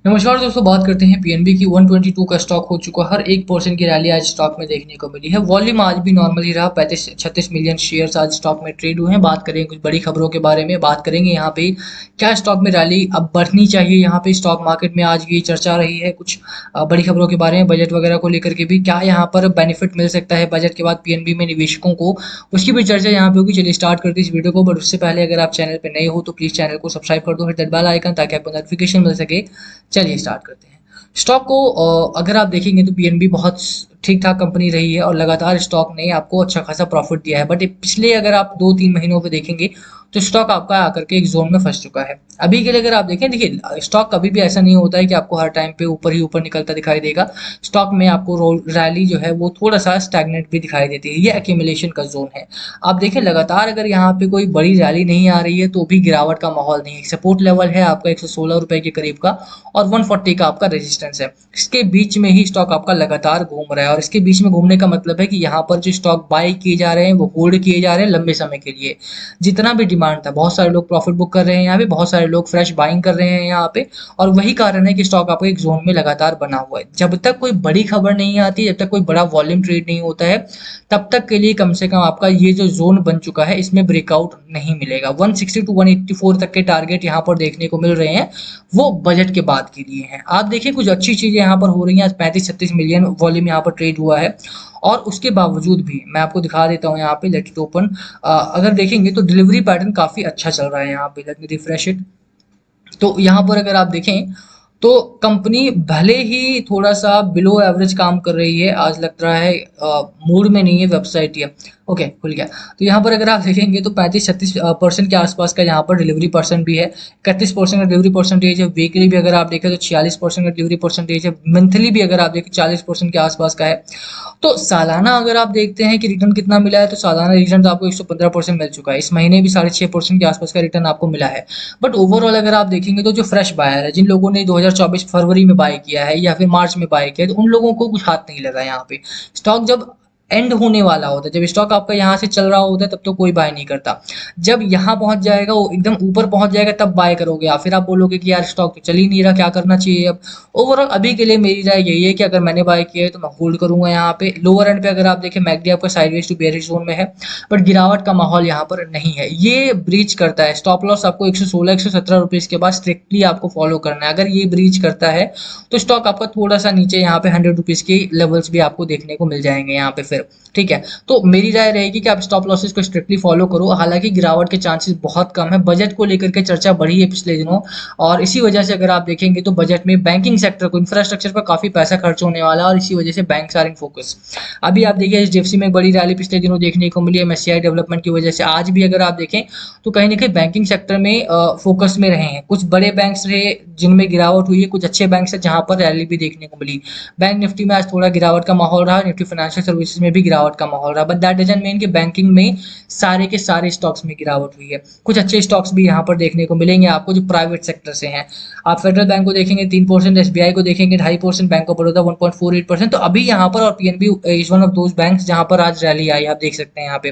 नमस्कार दोस्तों, बात करते हैं पीएनबी की। 122 का स्टॉक हो चुका है। हर 1% की रैली आज स्टॉक में देखने को मिली है। वॉल्यूम आज भी नॉर्मल ही रहा। 35-36 मिलियन शेयर्स आज स्टॉक में ट्रेड हुए हैं। बात करेंगे कुछ बड़ी खबरों के बारे में, बात करेंगे यहाँ पे क्या स्टॉक में रैली अब बढ़नी चाहिए। यहाँ पे स्टॉक मार्केट में आज ये चर्चा रही है कुछ बड़ी खबरों के बारे में, बजट वगैरह को लेकर के भी क्या यहाँ पर बेनिफिट मिल सकता है बजट के बाद पीएनबी में निवेशकों को, उसकी भी चर्चा यहाँ पे होगी। चलिए स्टार्ट करते हैं इस वीडियो को। बट उससे पहले अगर आप चैनल पर नए हो तो प्लीज चैनल को सब्सक्राइब कर दो, हिट दैट बेल आइकन, ताकि आपको नोटिफिकेशन मिल सके। चलिए स्टार्ट करते हैं। स्टॉक को अगर आप देखेंगे तो पीएनबी बहुत ठीक ठाक कंपनी रही है और लगातार स्टॉक ने आपको अच्छा खासा प्रॉफिट दिया है। बट पिछले अगर आप 2-3 महीनों पे देखेंगे तो स्टॉक आपका आकर के एक जोन में फंस चुका है। अभी के लिए अगर आप देखें, देखिए स्टॉक कभी भी ऐसा नहीं होता है कि आपको हर टाइम पे ऊपर ही ऊपर निकलता दिखाई देगा। स्टॉक में आपको रैली जो है वो थोड़ा सा स्टैग्नेंट भी दिखाई देती है। ये एक्यूमुलेशन का जोन है। आप देखें लगातार अगर यहाँ पे कोई बड़ी रैली नहीं आ रही है तो भी गिरावट का माहौल नहीं है। सपोर्ट लेवल है आपका 116 रुपए के करीब का और 140 का आपका रेजिस्टेंस है। इसके बीच में ही स्टॉक आपका लगातार घूम रहा है और इसके बीच में घूमने का मतलब है कि यहाँ पर जो स्टॉक बाय किए जा रहे हैं वो होल्ड किए जा रहे हैं लंबे समय के लिए। जितना भी डिमांड था, बहुत सारे लोग प्रॉफिट बुक कर रहे हैं यहाँ पे, बहुत सारे लोग फ्रेश बाइंग कर रहे हैं यहाँ पे। और वही कारण है कि स्टॉक आपका एक जोन में लगातार बना हुआ है। जब तक कोई बड़ी खबर नहीं आती, जब तक कोई बड़ा वॉल्यूम ट्रेड नहीं होता है, तब तक के लिए कम से कम आपका ये जो जोन बन चुका है इसमें ब्रेकआउट नहीं मिलेगा। 160 टू 184 तक के टारगेट यहाँ पर देखने को मिल रहे हैं, वो बजट के बाद के लिए हैं। आप देखिए कुछ अच्छी चीजें यहाँ पर हो रही हैं। आज 35-36 मिलियन वॉल्यूम यहाँ पर ट्रेड हुआ है और उसके बावजूद भी मैं आपको दिखा देता हूँ यहाँ पे, लेट इट ओपन। अगर देखेंगे तो डिलीवरी पैटर्न काफी अच्छा चल रहा है यहाँ पे। Let me refresh it. तो यहाँ पर अगर आप देखें तो कंपनी भले ही थोड़ा सा बिलो एवरेज काम कर रही है, आज लग रहा है मूड में नहीं है वेबसाइट ये। ओके, खुल गया। तो यहाँ पर अगर आप देखेंगे तो 35-36% के आसपास का यहाँ पर डिलीवरी परसेंट भी है। 31% का डिलीवरी परसेंटेज है। वीकली भी अगर आप देखें तो 46% का डिलीवरी परसेंटेज है। मंथली भी अगर आप देखें 40% के आसपास का है। तो सालाना अगर आप देखते हैं कि रिटर्न कितना मिला है, तो सालाना रिटर्न तो आपको 115% मिल चुका है। इस महीने भी 6.5% के आसपास का रिटर्न आपको मिला है। बट ओवरऑल अगर आप देखेंगे तो जो फ्रेश बायर है, जिन लोगों ने 2024 फरवरी में बाय किया है या फिर मार्च में बाय किया है, तो उन लोगों को कुछ हाथ नहीं लगा यहाँ पे। स्टॉक जब एंड होने वाला होता है, जब स्टॉक आपका यहाँ से चल रहा होता है, तब तो कोई बाय नहीं करता। जब यहाँ पहुंच जाएगा, वो एकदम ऊपर पहुंच जाएगा, तब बाय करोगे। या फिर आप बोलोगे कि यार स्टॉक तो चल ही नहीं रहा, क्या करना चाहिए अब। ओवरऑल अभी के लिए मेरी राय यही है कि अगर मैंने बाय किया है तो मैं होल्ड करूंगा यहाँ पे। लोअर एंड पे अगर आप देखें, मैकडी आपका साइडवेज टू बेयरिश जोन में है, बट गिरावट का माहौल यहाँ पर नहीं है। ये ब्रीच करता है, स्टॉप लॉस आपको 116-117 रुपीज के बाद स्ट्रिक्टली आपको फॉलो करना है। अगर ये ब्रीच करता है तो स्टॉक आपका थोड़ा सा नीचे यहाँ पे 100 रुपीज के लेवल्स भी आपको देखने को मिल जाएंगे यहाँ पे फिर। ठीक है, तो मेरी राय रहेगी कि आप स्टॉप लॉसेस को स्ट्रिक्टली फॉलो करो। हालांकि गिरावट के चांसेस बहुत कम है। बजट को लेकर के चर्चा बढ़ी है पिछले दिनों और इसी वजह से अगर आप देखेंगे तो बजट में बैंकिंग सेक्टर को, इंफ्रास्ट्रक्चर पर काफी पैसा खर्च होने वाला है और इसी वजह से बैंक आर इन फोकस। अभी आप देखिए एचडीएफसी में एक बड़ी रैली पिछले दिनों देखने को मिली एमएससीआई डेवलपमेंट की वजह से। आज भी अगर आप देखें तो कहीं ना कहीं बैंकिंग सेक्टर में फोकस में रहे हैं। कुछ बड़े बैंक्स रहे जिनमें गिरावट हुई है, कुछ अच्छे बैंक्स है जहां पर रैली भी देखने को मिली। बैंक निफ्टी में आज थोड़ा गिरावट का माहौल रहा, निफ्टी फाइनेंशियल सर्विसेज में भी गिरावट का माहौल रहा। बट दैट डजंट मीन कि बैंकिंग में सारे के सारे स्टॉक्स में गिरावट हुई है। कुछ अच्छे स्टॉक्स भी यहाँ पर देखने को मिलेंगे आपको जो प्राइवेट सेक्टर से हैं। आप फेडरल बैंक को देखेंगे 3%, एसबीआई को देखेंगे 2.5%, बैंक ऑफ बड़ौदा 1.48%। तो अभी यहाँ पर और PNB is one of those banks जहां पर आज रैली आई, आप देख सकते हैं यहाँ पे।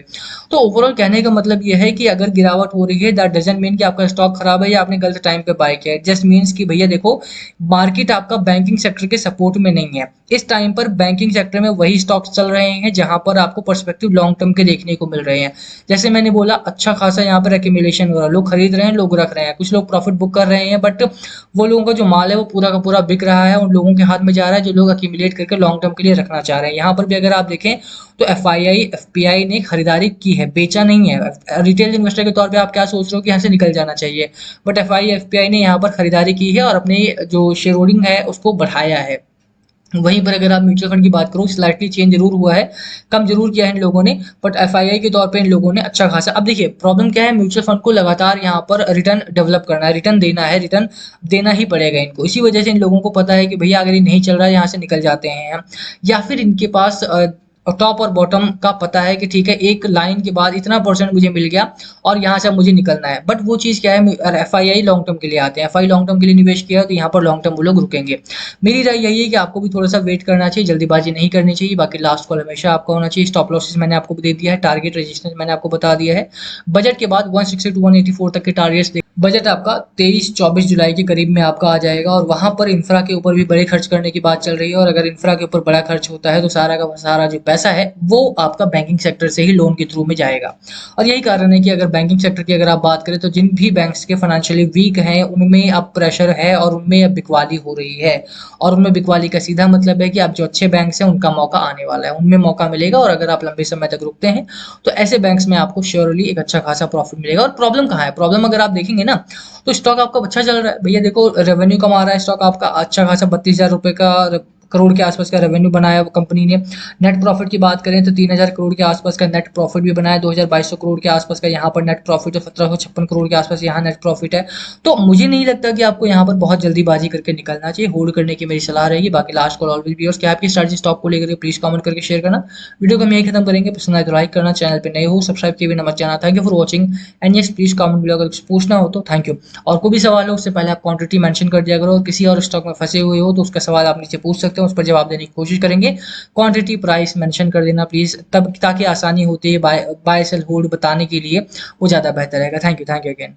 तो ओवरऑल कहने का मतलब ये है कि अगर गिरावट हो रही है, दैट डजंट मीन कि आपका स्टॉक खराब है या आपने गलत टाइम पे बाय किया है। जस्ट मीन्स कि भैया देखो, मार्केट आपका बैंकिंग सेक्टर के सपोर्ट में नहीं है। इस टाइम पर बैंकिंग सेक्टर में वही स्टॉक्स चल रहे हैं जहां पर आपको पर्सपेक्टिव लॉन्ग टर्म के देखने को मिल रहे हैं। जैसे मैंने बोला, अच्छा खासा यहाँ पर एक्यूमुलेशन हो रहा है, लोग खरीद रहे हैं, लोग रख रहे हैं, कुछ लोग प्रॉफिट बुक कर रहे हैं। बट वो लोगों का जो माल है वो पूरा का पूरा बिक रहा है, उन लोगों के हाथ में जा रहा है जो लोग एक्यूमुलेट करके लॉन्ग टर्म के लिए रखना चाह रहे हैं। यहाँ पर भी अगर आप देखें तो एफआईआई एफपीआई ने खरीदारी की है, बेचा नहीं है। रिटेल इन्वेस्टर के तौर पे आप क्या सोच रहे हो कि यहाँ से निकल जाना चाहिए, बट एफआई एफपीआई ने यहाँ पर खरीदारी की है और अपने जो शेयर होल्डिंग है उसको बढ़ाया है। वहीं पर अगर आप म्यूचुअल फंड की बात करो, स्लाइटली चेंज जरूर हुआ है, कम जरूर किया है इन लोगों ने, बट एफआईआई के तौर पे इन लोगों ने अच्छा खासा। अब देखिए प्रॉब्लम क्या है, म्यूचुअल फंड को लगातार यहाँ पर रिटर्न डेवलप करना है, रिटर्न देना है, रिटर्न देना ही पड़ेगा इनको। इसी वजह से इन लोगों को पता है कि भैया अगर ये नहीं चल रहा है यहाँ से निकल जाते हैं हम। या फिर इनके पास टॉप और बॉटम का पता है कि ठीक है एक लाइन के बाद इतना परसेंट मुझे मिल गया और यहाँ से मुझे निकलना है। बट वो चीज़ क्या है, एफआईआई लॉन्ग टर्म के लिए आते हैं, एफआई लॉन्ग टर्म के लिए निवेश किया तो यहाँ पर लॉन्ग टर्म वो लोग रुकेंगे। मेरी राय यही है कि आपको भी थोड़ा सा वेट करना चाहिए, जल्दीबाजी नहीं करनी चाहिए। बाकी लास्ट कॉल हमेशा आपका होना चाहिए। स्टॉप लॉसेस मैंने आपको दे दिया है, टारगेट रेजिस्टेंस मैंने आपको बता दिया है। बजट के बाद 160 टू 184 तक के टारगेट्स बजट आपका 23-24 जुलाई के करीब में आपका आ जाएगा और वहाँ पर इंफ्रा के ऊपर भी बड़े खर्च करने की बात चल रही है और अगर इंफ्रा के ऊपर बड़ा खर्च होता है तो सारा का सारा जो पैसा है वो आपका बैंकिंग सेक्टर से ही लोन के थ्रू में जाएगा। और यही कारण है कि अगर बैंकिंग सेक्टर की अगर आप बात करें तो जिन भी बैंक्स के फाइनेंशियली वीक हैं उनमें अब प्रेशर है और उनमें अब बिकवाली हो रही है। और उनमें बिकवाली का सीधा मतलब है कि अब जो अच्छे बैंक्स हैं उनका मौका आने वाला है, उनमें मौका मिलेगा और अगर आप लंबे समय तक रुकते हैं तो ऐसे बैंक्स में आपको श्योरली एक अच्छा खासा प्रॉफिट मिलेगा। और प्रॉब्लम कहाँ है? प्रॉब्लम अगर आप देखेंगे ना तो स्टॉक आपका अच्छा चल रहा है भैया, देखो रेवेन्यू कमा रहा है स्टॉक आपका अच्छा खासा 32,000 रुपए का करोड़ के आसपास का रेवेन्यू बनाया कंपनी ने। नेट प्रॉफिट की बात करें तो 3,000 करोड़ के आसपास का नेट प्रॉफिट भी बनाया, 2,200 करोड़ के आसपास का यहाँ पर नेट प्रॉफिट है, 1756 करोड़ के आसपास यहाँ नेट प्रॉफिट है। तो मुझे नहीं लगता कि आपको यहाँ पर बहुत जल्दीबाजी करके निकलना चाहिए, होल्ड करने की मेरी सलाह रहेगी। बाकी लास्ट कॉल ऑलवेज भी, क्या आपकी स्ट्रैटेजी स्टॉक को लेकर प्लीज कमेंट करके शेयर करना। वीडियो को हम यही खत्म करेंगे, पसंद आए तो लाइक करना, चैनल पे नए हो सब्सक्राइब किए बिना मत जाना। Thank you for watching and yes please comment below अगर कुछ पूछना हो तो। Thank you. और कोई भी सवाल हो उससे पहले आप क्वांटिटी मेंशन कर दिया करो, किसी और स्टॉक में फंसे हुए हो तो उसका सवाल आप नीचे पूछ सकते हो, उस पर जवाब देने की कोशिश करेंगे। क्वांटिटी प्राइस मेंशन कर देना प्लीज, तब ताकि आसानी होती है बाय सेल होल्ड बताने के लिए, वो ज़्यादा बेहतर रहेगा। Thank you again.